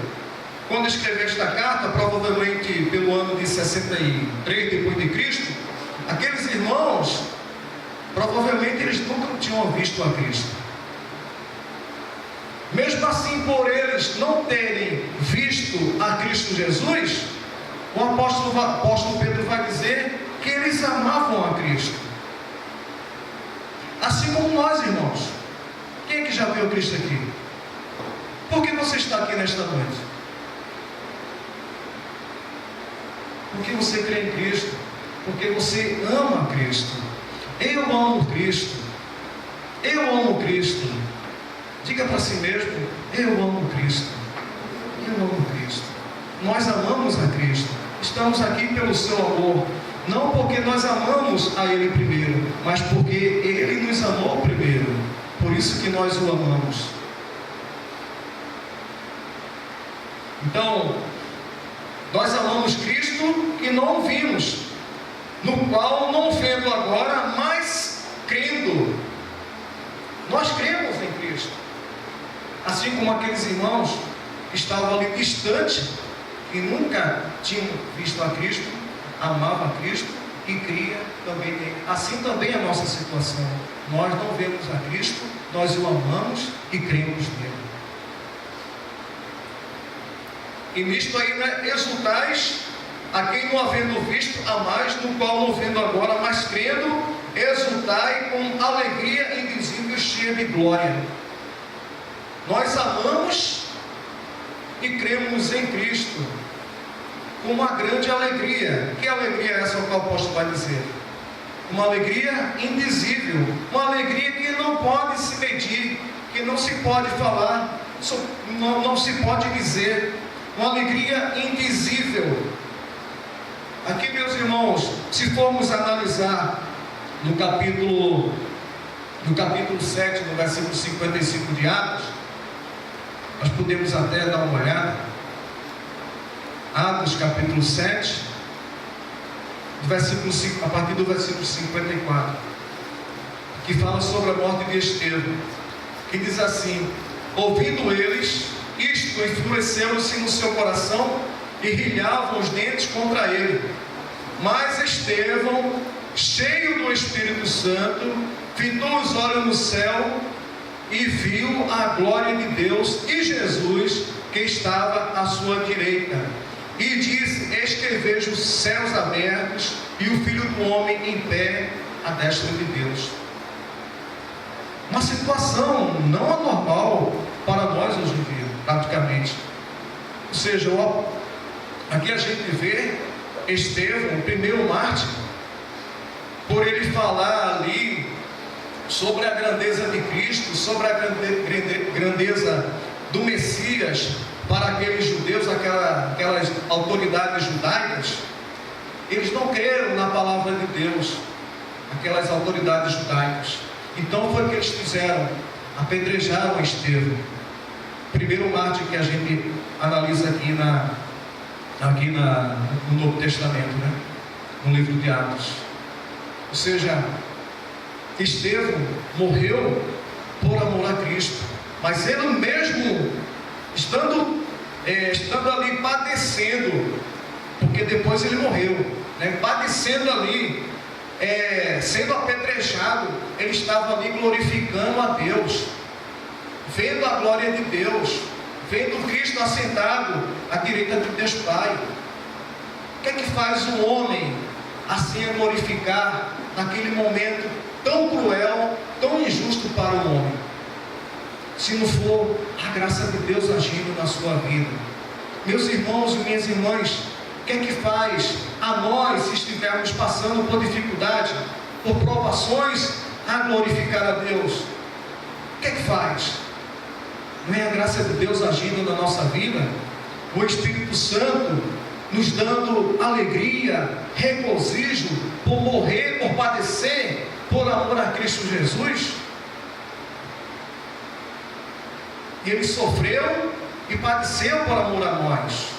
quando escreveu esta carta, provavelmente pelo ano de 63 depois de Cristo, aqueles irmãos, provavelmente eles nunca tinham visto a Cristo. Mesmo assim, por eles não terem visto a Cristo Jesus, o apóstolo Pedro vai dizer que eles amavam a Cristo. Assim como nós, irmãos. Quem é que já viu Cristo aqui? Por que você está aqui nesta noite? Porque você crê em Cristo. Porque você ama Cristo. Eu amo Cristo. Eu amo Cristo. Diga para si mesmo, eu amo Cristo. Eu amo Cristo. Nós amamos a Cristo. Estamos aqui pelo seu amor. Não porque nós amamos a Ele primeiro, mas porque Ele nos amou primeiro. Por isso que nós o amamos. Então, nós amamos Cristo e não o vimos, no qual não vendo agora, mas crendo. assim como aqueles irmãos que estavam ali distantes, que nunca tinham visto a Cristo, amavam a Cristo e cria também nele. Assim também é a nossa situação. Nós não vemos a Cristo, nós o amamos e cremos nele. E nisto ainda exultais a quem não havendo visto, amais, no qual não vendo agora, mas crendo, exultai com alegria indizível, cheia de glória. Nós amamos e cremos em Cristo com uma grande alegria. Que alegria é essa que o apóstolo vai dizer? Uma alegria indizível, uma alegria que não pode se medir, que não se pode falar, não se pode dizer, uma alegria indizível. Aqui, meus irmãos, se formos analisar no capítulo 7, no versículo 55 de Atos, nós podemos até dar uma olhada. Atos capítulo 7, a partir do versículo 54, que fala sobre a morte de Estevão, que diz assim: ouvindo eles isto, enfureceram-se no seu coração e rilhavam os dentes contra ele. Mas Estevão, cheio do Espírito Santo, fitou os olhos no céu e viu a glória de Deus e Jesus, que estava à sua direita. E disse: eis que vejo os céus abertos e o Filho do Homem em pé à destra de Deus. Uma situação não anormal para nós hoje em dia, praticamente. Ou seja, aqui a gente vê Estevão, o primeiro mártir, por ele falar ali sobre a grandeza de Cristo, sobre a grandeza do Messias para aqueles judeus, aquelas autoridades judaicas. Eles não creram na palavra de Deus, aquelas autoridades judaicas. Então foi o que eles fizeram: apedrejaram Estevão, primeiro mártir que a gente analisa aqui no Novo Testamento, né? No livro de Atos. Ou seja, Estevão morreu por amor a Cristo, mas ele mesmo estando ali padecendo, porque depois ele morreu, né? Padecendo ali, sendo apedrejado, ele estava ali glorificando a Deus, vendo a glória de Deus, vendo Cristo assentado à direita de Deus Pai. O que é que faz um homem assim a glorificar naquele momento tão cruel, tão injusto para o homem? Se não for a graça de Deus agindo na sua vida. Meus irmãos e minhas irmãs, o que é que faz a nós, se estivermos passando por dificuldade, por provações, a glorificar a Deus? O que é que faz? Não é a graça de Deus agindo na nossa vida? O Espírito Santo nos dando alegria, regozijo por morrer, por padecer, por amor a Cristo Jesus? E Ele sofreu e padeceu por amor a nós.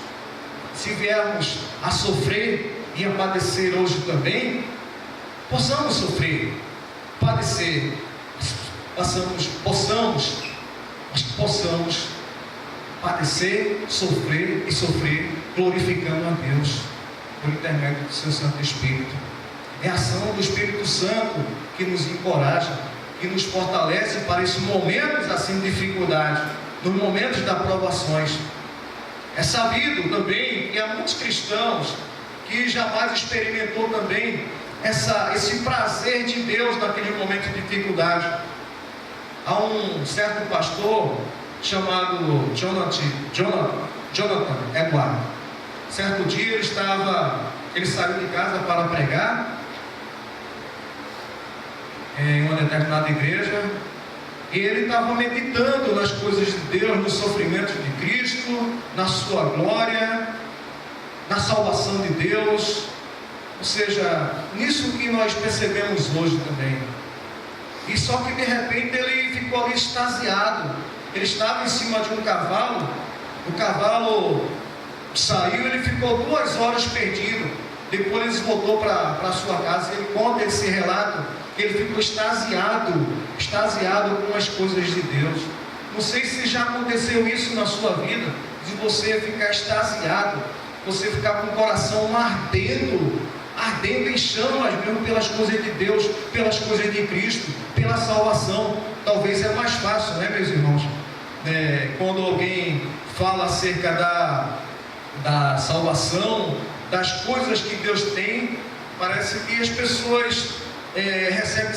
Se viermos a sofrer e a padecer hoje também, possamos sofrer, padecer, possamos padecer, sofrer e sofrer, glorificando a Deus por intermédio do seu Santo Espírito. É a ação do Espírito Santo que nos encoraja, que nos fortalece para esses momentos assim de dificuldade, nos momentos das provações. É sabido também que há muitos cristãos que jamais experimentou também esse prazer de Deus naquele momento de dificuldade. Há um certo pastor chamado Jonathan Edward. Certo dia ele saiu de casa para pregar em uma determinada igreja, e ele estava meditando nas coisas de Deus, no sofrimento de Cristo, na sua glória, na salvação de Deus. Ou seja, nisso que nós percebemos hoje também. E só que de repente ele ficou ali extasiado. Ele estava em cima de um cavalo, o cavalo saiu, ele ficou 2 horas perdido. Depois ele voltou para sua casa. Ele conta esse relato, que ele ficou extasiado com as coisas de Deus. Não sei se já aconteceu isso na sua vida, de você ficar extasiado, você ficar com o coração ardendo em chamas mesmo pelas coisas de Deus, pelas coisas de Cristo, pela salvação. Talvez é mais fácil, né, meus irmãos? Quando alguém fala acerca da salvação, das coisas que Deus tem, parece que as pessoas recebem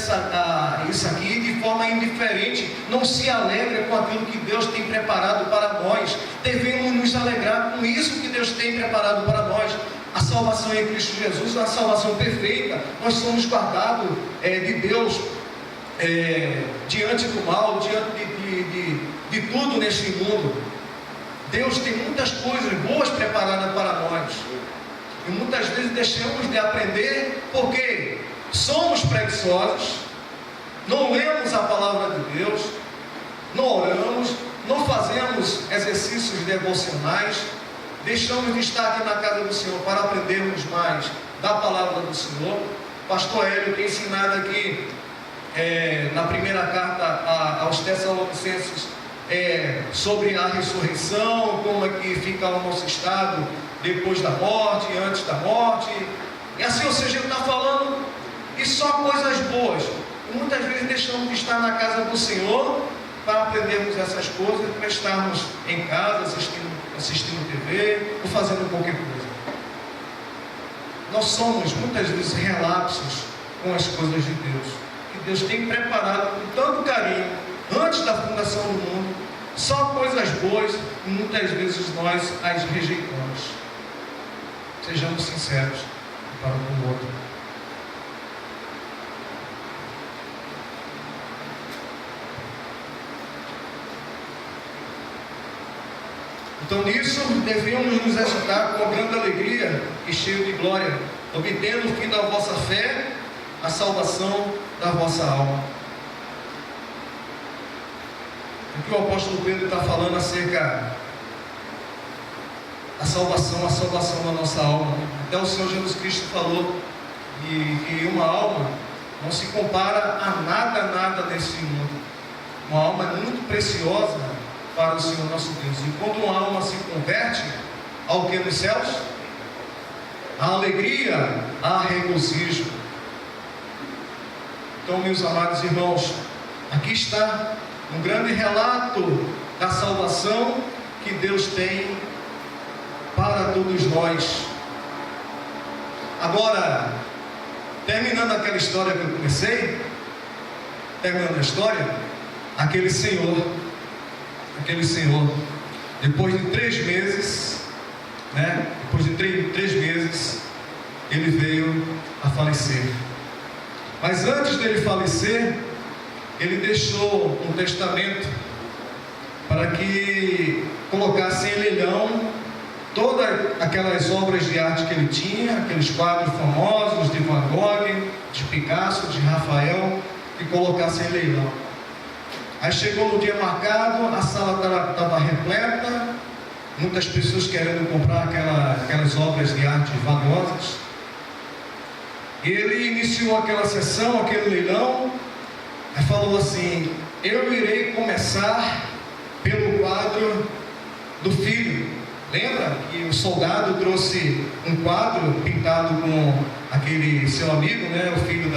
isso aqui de forma indiferente, não se alegra com aquilo que Deus tem preparado para nós. Devemos nos alegrar com isso que Deus tem preparado para nós. A salvação em Cristo Jesus é uma salvação perfeita. Nós somos guardados de Deus diante do mal, diante de tudo neste mundo. Deus tem muitas coisas boas preparadas para nós, e muitas vezes deixamos de aprender porque somos preguiçosos, não lemos a palavra de Deus, não oramos, não fazemos exercícios devocionais, deixamos de estar aqui na casa do Senhor para aprendermos mais da palavra do Senhor. Pastor Hélio tem ensinado aqui na primeira carta aos Tessalonicenses sobre a ressurreição, como é que fica o nosso estado depois da morte, antes da morte, e assim, ou seja, ele está falando e só coisas boas. E muitas vezes deixamos de estar na casa do Senhor para aprendermos essas coisas, para estarmos em casa assistindo TV ou fazendo qualquer coisa. Nós somos muitas vezes relapsos com as coisas de Deus, que Deus tem preparado com tanto carinho antes da fundação do mundo, só coisas boas, e muitas vezes nós as rejeitamos. Sejamos sinceros para com o outro. Então nisso devemos nos exultar com grande alegria e cheio de glória, obtendo o fim da vossa fé, a salvação da vossa alma. Aqui o apóstolo Pedro está falando acerca da salvação, a salvação da nossa alma. Até o Senhor Jesus Cristo falou que uma alma não se compara a nada nesse mundo. Uma alma é muito preciosa para o Senhor nosso Deus. E quando uma alma se converte, ao que nos céus? A alegria, a regozijo. Então, meus amados irmãos, aqui está um grande relato da salvação que Deus tem para todos nós. Agora, terminando aquela história que eu comecei, terminando a história, aquele senhor, depois de 3 meses, depois de 3 meses, ele veio a falecer. Mas antes dele falecer, ele deixou um testamento para que colocasse em leilão todas aquelas obras de arte que ele tinha, aqueles quadros famosos de Van Gogh, de Picasso, de Rafael, que colocasse em leilão. Aí chegou no dia marcado, a sala estava repleta, muitas pessoas querendo comprar aquelas obras de arte valiosas. Ele iniciou aquela sessão, aquele leilão, e falou assim: eu irei começar pelo quadro do filho. Lembra que o soldado trouxe um quadro pintado com aquele seu amigo, o filho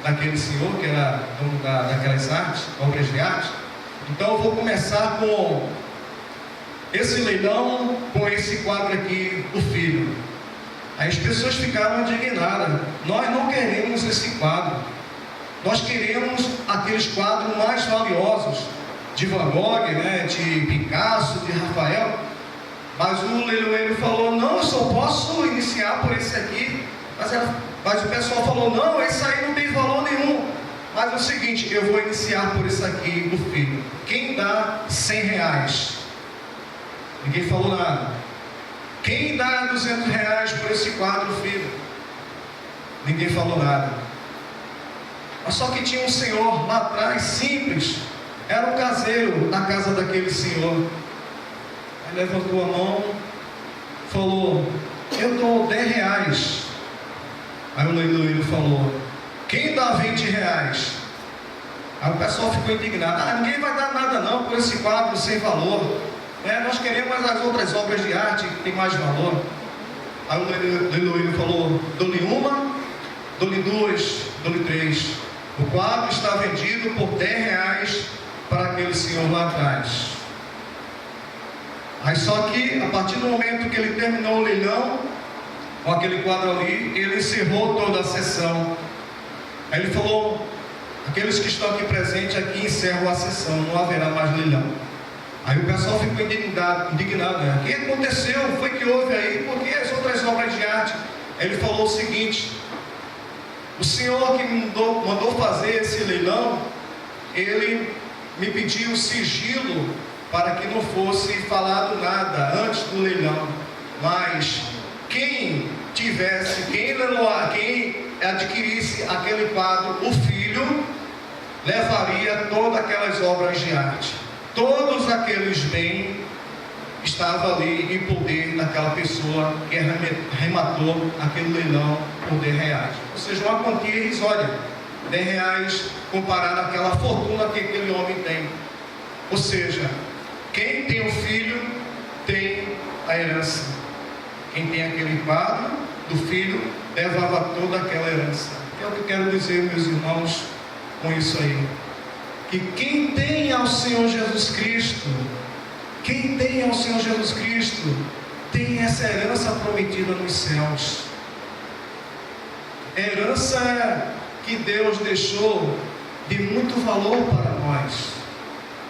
daquele senhor que era dono daquelas artes, obras de arte? Então eu vou começar com esse leilão, com esse quadro aqui, o filho. Aí as pessoas ficaram indignadas. Nós não queremos esse quadro. Nós queremos aqueles quadros mais valiosos, de Van Gogh, de Picasso, de Rafael. Mas o leiloeiro falou: não, eu só posso iniciar por esse aqui. Mas o pessoal falou: não, esse aí não tem valor nenhum. Mas é o seguinte, eu vou iniciar por esse aqui do filho. Quem dá R$100? Ninguém falou nada. Quem dá R$200 por esse quadro, filho? Ninguém falou nada. Mas só que tinha um senhor lá atrás, simples, era um caseiro na casa daquele senhor. Aí levantou a mão, falou: eu dou R$10. Aí o leiloeiro falou: quem dá R$20? Aí o pessoal ficou indignado: ninguém vai dar nada não por esse quadro sem valor. Nós queremos as outras obras de arte que tem mais valor. Aí o leiloeiro falou: dou-lhe uma, dou-lhe duas, dou-lhe três. O quadro está vendido por R$10 para aquele senhor lá atrás. Aí só que a partir do momento que ele terminou o leilão com aquele quadro ali, ele encerrou toda a sessão. Aí ele falou: aqueles que estão aqui presentes aqui encerram a sessão, não haverá mais leilão. Aí o pessoal ficou indignado, né? O que aconteceu? Foi que houve aí? Por que as outras obras de arte? Aí ele falou o seguinte: o senhor que mandou fazer esse leilão, ele me pediu sigilo para que não fosse falado nada antes do leilão. Mas quem adquirisse aquele quadro, o filho levaria todas aquelas obras de arte. Todos aqueles bens estavam ali em poder daquela pessoa que arrematou aquele leilão por R$10. Ou seja, uma quantia irrisória, R$10 comparado àquela fortuna que aquele homem tem. Ou seja, quem tem o filho tem a herança. Quem tem aquele quadro do filho levava toda aquela herança. É o que eu quero dizer, meus irmãos, com isso aí. Que quem tem ao Senhor Jesus Cristo, tem essa herança prometida nos céus. Herança que Deus deixou de muito valor para nós.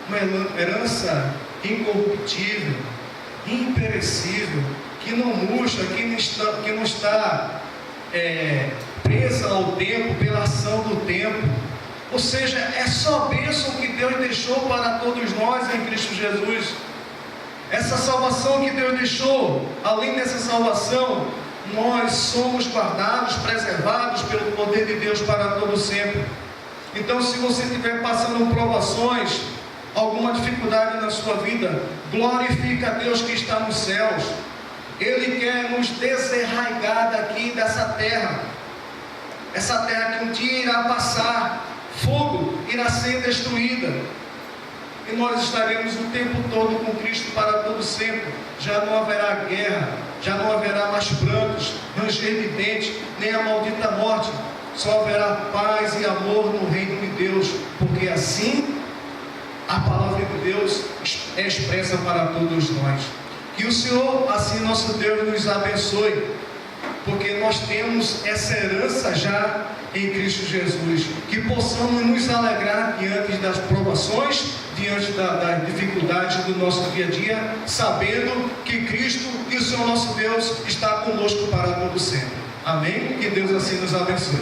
Uma herança incorruptível, imperecível, que não murcha, que não está presa ao tempo, pela ação do tempo. Ou seja, é só bênção que Deus deixou para todos nós em Cristo Jesus. Essa salvação que Deus deixou, além dessa salvação, nós somos guardados, preservados pelo poder de Deus para todo sempre. Então, se você estiver passando provações, alguma dificuldade na sua vida, glorifica a Deus que está nos céus. Ele quer nos desarraigar daqui dessa terra. Essa terra que um dia irá passar, fogo irá ser destruída, e nós estaremos o tempo todo com Cristo para todo sempre. Já não haverá guerra, já não haverá mais prantos, ranger de dentes, nem a maldita morte. Só haverá paz e amor no reino de Deus, porque assim a palavra de Deus é expressa para todos nós. Que o Senhor, assim nosso Deus, nos abençoe, porque nós temos essa herança já em Cristo Jesus. Que possamos nos alegrar diante das provações, diante das dificuldades do nosso dia a dia, sabendo que Cristo e o Senhor nosso Deus está conosco para todo sempre. Amém? Que Deus assim nos abençoe.